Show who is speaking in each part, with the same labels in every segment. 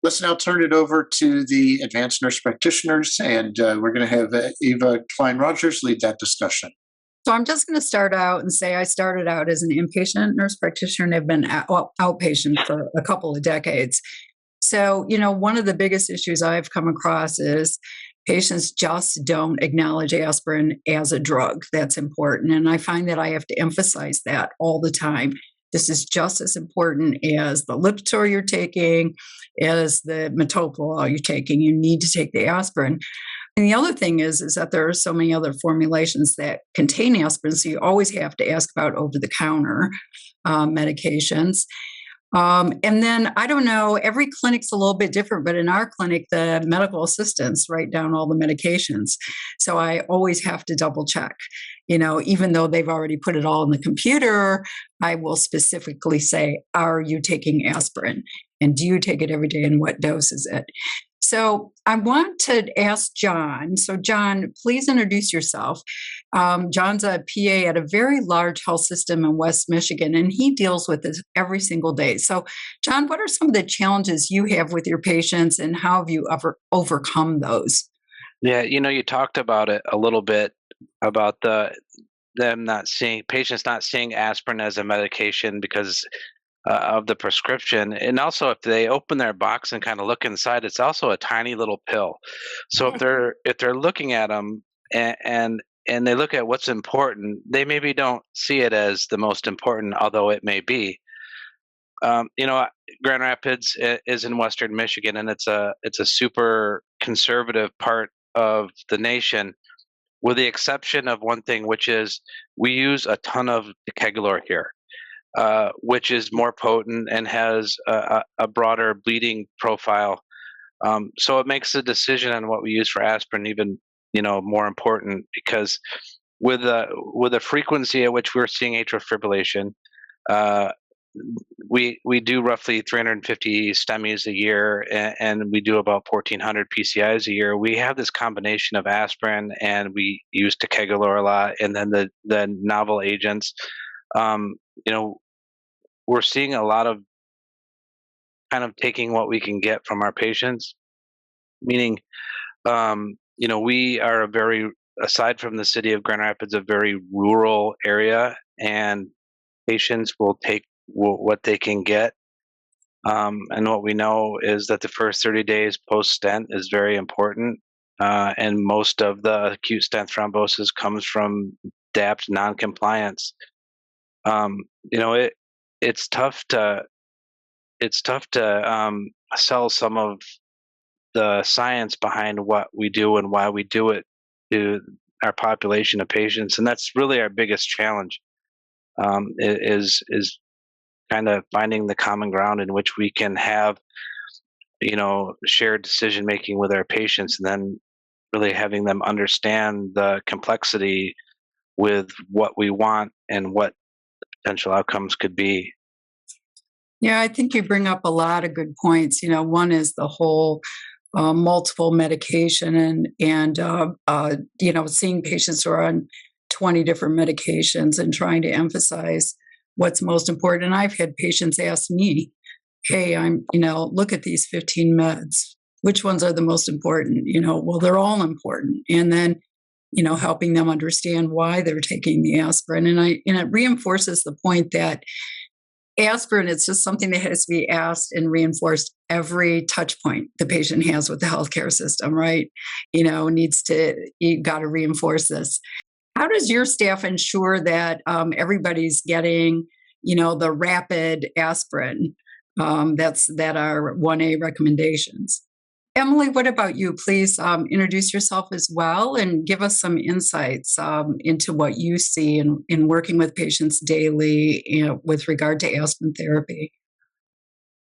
Speaker 1: Let's now turn it over to the advanced nurse practitioners, and we're going to have Eva Klein-Rogers lead that discussion.
Speaker 2: So I'm just going to start out and say I started out as an inpatient nurse practitioner and have been outpatient for a couple of decades. So, one of the biggest issues I've come across is patients just don't acknowledge aspirin as a drug. That's important. And I find that I have to emphasize that all the time. This is just as important as the Lipitor you're taking, as the metoprolol you're taking. You need to take the aspirin. And the other thing is that there are so many other formulations that contain aspirin, so you always have to ask about over-the-counter medications. And then, I don't know, every clinic's a little bit different, but in our clinic, the medical assistants write down all the medications. So I always have to double check. Even though they've already put it all in the computer, I will specifically say, are you taking aspirin? And do you take it every day? And what dose is it? So I want to ask John. So John, please introduce yourself. John's a PA at a very large health system in West Michigan, and he deals with this every single day. So John, what are some of the challenges you have with your patients, and how have you ever overcome those?
Speaker 3: Yeah, you talked about it a little bit about patients not seeing aspirin as a medication because of the prescription. And also, if they open their box and kind of look inside, it's also a tiny little pill. So if they're looking at them and they look at what's important, they maybe don't see it as the most important, although it may be. Grand Rapids is in Western Michigan, and it's a super conservative part of the nation, with the exception of one thing, which is we use a ton of ticagrelor here. Which is more potent and has a broader bleeding profile. So it makes the decision on what we use for aspirin even, more important, because with the frequency at which we're seeing atrial fibrillation, we do roughly 350 STEMIs a year, and we do about 1,400 PCIs a year. We have this combination of aspirin, and we use ticagrelor a lot, and then the novel agents. We're seeing a lot of kind of taking what we can get from our patients, meaning, we are aside from the city of Grand Rapids, a very rural area, and patients will take what they can get. And what we know is that the first 30 days post-stent is very important. And most of the acute stent thrombosis comes from DAPT noncompliance. It's tough to sell some of the science behind what we do and why we do it to our population of patients, and that's really our biggest challenge. Is kind of finding the common ground in which we can have, shared decision making with our patients, and then really having them understand the complexity with what we want and what potential outcomes could be.
Speaker 2: Yeah, I think you bring up a lot of good points. One is the whole multiple medication and seeing patients who are on 20 different medications and trying to emphasize what's most important. And I've had patients ask me, hey, look at these 15 meds. Which ones are the most important? Well, they're all important. And then, helping them understand why they're taking the aspirin. And it reinforces the point that aspirin, it's just something that has to be asked and reinforced every touch point the patient has with the healthcare system, right? You got to reinforce this. How does your staff ensure that everybody's getting, the rapid aspirin that are 1A recommendations? Emily, what about you? Please introduce yourself as well and give us some insights into what you see in working with patients daily with regard to aspirin therapy.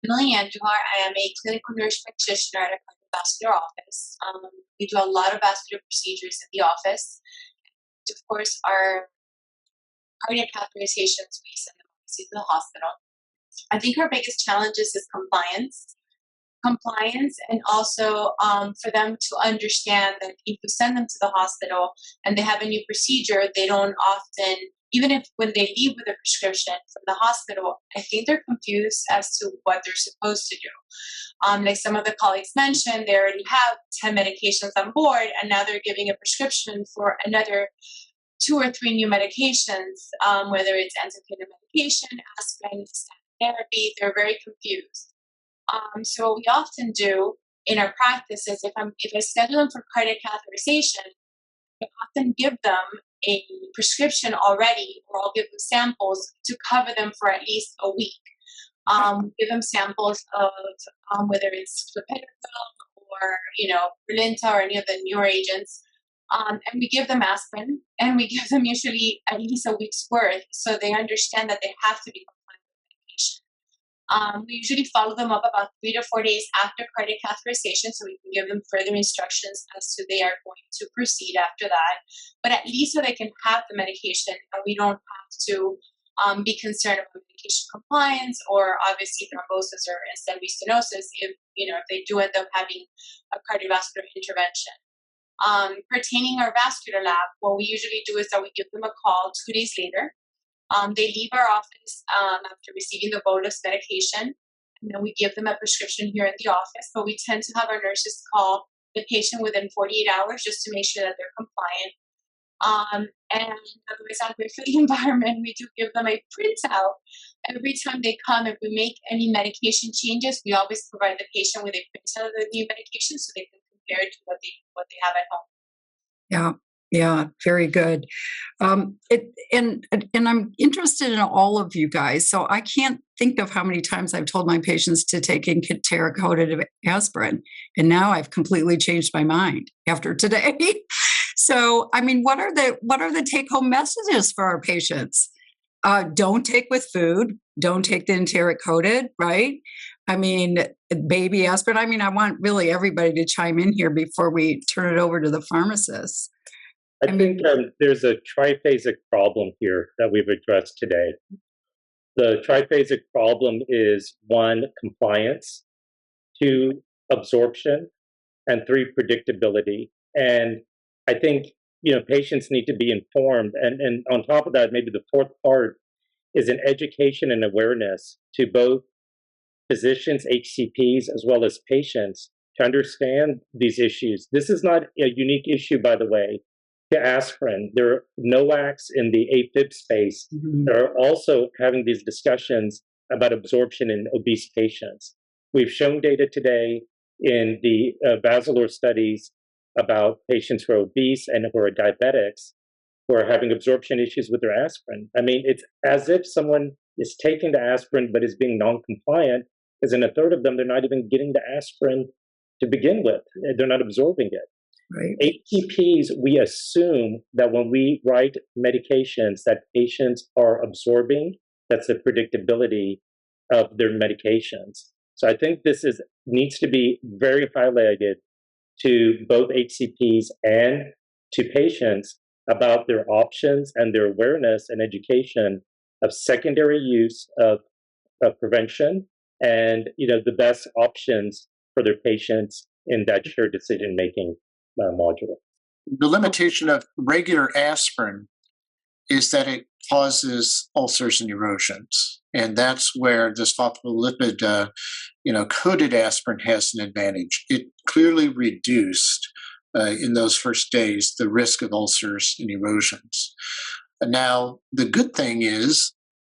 Speaker 4: Emily Andujar. I am a clinical nurse practitioner at a cardiovascular office. We do a lot of vascular procedures in the office. Of course, our cardiac catheterizations, we send them obviously to the hospital. I think our biggest challenges is compliance, and also for them to understand that if you send them to the hospital and they have a new procedure, they don't often even if when they leave with a prescription from the hospital, I think they're confused as to what they're supposed to do. Like some of the colleagues mentioned, they already have 10 medications on board, and now they're giving a prescription for another 2 or 3 new medications, whether it's antiplatelet medication, aspirin, statin therapy. They're very confused. So what we often do in our practice is if I schedule them for cardiac catheterization, I often give them a prescription already, or I'll give them samples to cover them for at least a week. Give them samples of whether it's clopidogrel or Brilinta or any of the newer agents, and we give them aspirin, and we give them usually at least a week's worth, so they understand that they have to be compliant with medication. We usually follow them up about 3 to 4 days after cardiac catheterization, so we can give them further instructions as to they are going to proceed after that. But at least so they can have the medication, and we don't have to be concerned about medication compliance or obviously thrombosis or end-stage stenosis if they do end up having a cardiovascular intervention. Pertaining our vascular lab, what we usually do is that we give them a call 2 days later. They leave our office after receiving the bolus medication, and then we give them a prescription here in the office. But we tend to have our nurses call the patient within 48 hours just to make sure that they're compliant. And otherwise, not great for the environment. We do give them a printout every time they come. If we make any medication changes, we always provide the patient with a printout of the new medication so they can compare it to what they have at home.
Speaker 2: Yeah, very good. And I'm interested in all of you guys. So I can't think of how many times I've told my patients to take enteric-coated aspirin, and now I've completely changed my mind after today. So, I mean, what are the take-home messages for our patients? Don't take with food. Don't take the enteric-coated, right? I mean, baby aspirin. I mean, I want really everybody to chime in here before we turn it over to the pharmacists.
Speaker 5: I think there's a triphasic problem here that we've addressed today. The triphasic problem is 1, compliance, 2, absorption, and 3, predictability. And I think, patients need to be informed. And on top of that, maybe the 4th part is an education and awareness to both physicians, HCPs, as well as patients to understand these issues. This is not a unique issue, by the way, to aspirin. There are NOACs in the AFib space that are also having these discussions about absorption in obese patients. We've shown data today in the basilar studies about patients who are obese and who are diabetics who are having absorption issues with their aspirin. I mean, it's as if someone is taking the aspirin but is being non-compliant, because in a third of them, they're not even getting the aspirin to begin with. They're not absorbing it.
Speaker 2: Right.
Speaker 5: HCPs, we assume that when we write medications that patients are absorbing, that's the predictability of their medications. So I think this needs to be very highlighted to both HCPs and to patients about their options and their awareness and education of secondary use of prevention and the best options for their patients in that shared decision-making module.
Speaker 1: The limitation of regular aspirin is that it causes ulcers and erosions. And that's where this phospholipid, coated aspirin has an advantage. It clearly reduced in those first days the risk of ulcers and erosions. And now, the good thing is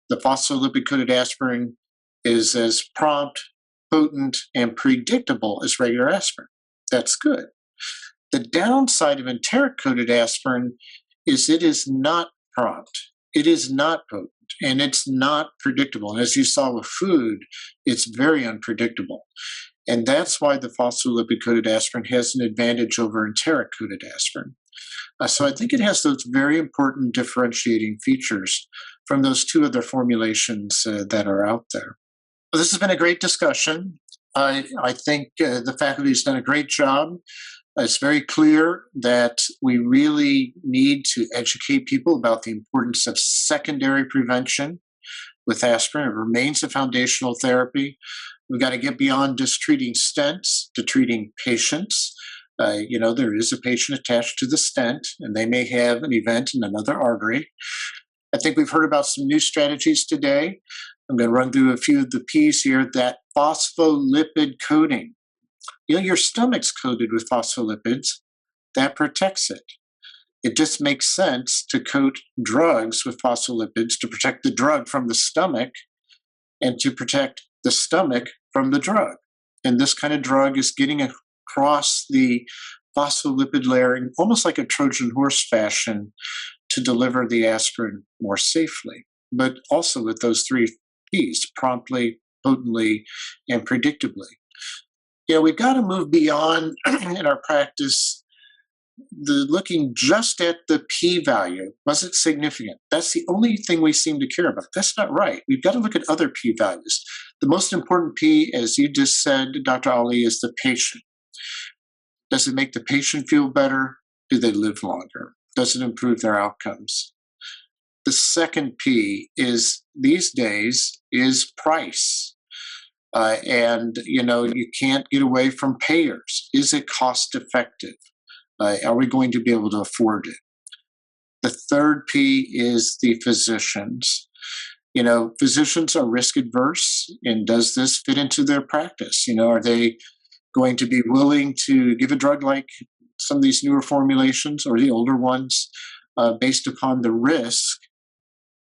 Speaker 1: the phospholipid-coated aspirin is as prompt, potent, and predictable as regular aspirin. That's good. The downside of enteric-coated aspirin is it is not prompt, it is not potent, and it's not predictable. And as you saw with food, it's very unpredictable. And that's why the phospholipid-coated aspirin has an advantage over enteric-coated aspirin. So I think it has those very important differentiating features from those 2 other formulations that are out there. Well, this has been a great discussion. I think the faculty has done a great job. It's very clear that we really need to educate people about the importance of secondary prevention with aspirin. It remains a foundational therapy. We've got to get beyond just treating stents to treating patients. There is a patient attached to the stent, and they may have an event in another artery. I think we've heard about some new strategies today. I'm going to run through a few of the P's here. That phospholipid coating. Your stomach's coated with phospholipids. That protects it. It just makes sense to coat drugs with phospholipids to protect the drug from the stomach and to protect the stomach from the drug. And this kind of drug is getting across the phospholipid layering almost like a Trojan horse fashion to deliver the aspirin more safely, but also with those 3 P's, promptly, potently, and predictably. We've got to move beyond in our practice looking just at the p-value. Was it significant? That's the only thing we seem to care about. That's not right. We've got to look at other p-values. The most important p, as you just said, Dr. Ali, is the patient. Does it make the patient feel better? Do they live longer? Does it improve their outcomes? The second P is these days is price. And you can't get away from payers. Is it cost effective? Are we going to be able to afford it? The third P is the physicians. Physicians are risk adverse, and does this fit into their practice? Are they going to be willing to give a drug like some of these newer formulations or the older ones based upon the risk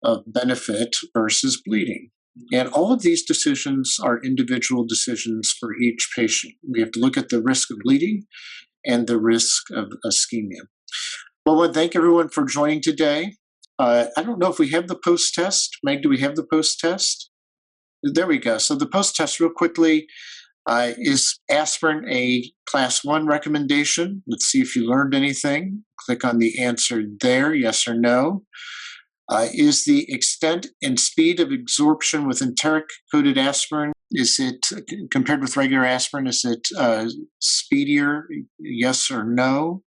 Speaker 1: of benefit versus bleeding? And all of these decisions are individual decisions for each patient. We have to look at the risk of bleeding and the risk of ischemia. Well, I want to thank everyone for joining today. I don't know if we have the post-test. Meg, do we have the post-test? There we go. So the post-test, real quickly, is aspirin a class 1 recommendation? Let's see if you learned anything. Click on the answer there, yes or no. Is the extent and speed of absorption with enteric-coated aspirin, is it, compared with regular aspirin, is it speedier, yes or no?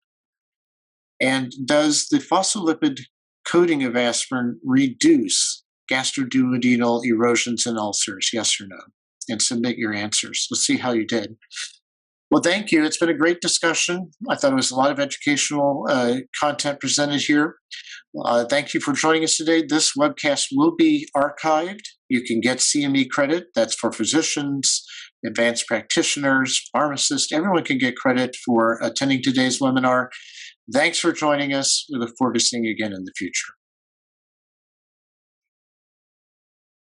Speaker 1: And does the phospholipid coating of aspirin reduce gastroduodenal erosions and ulcers, yes or no? And submit your answers. Let's see how you did. Well, thank you. It's been a great discussion. I thought it was a lot of educational content presented here. Thank you for joining us today. This webcast will be archived. You can get CME credit. That's for physicians, advanced practitioners, pharmacists. Everyone can get credit for attending today's webinar. Thanks for joining us. We look forward to seeing you again in the future.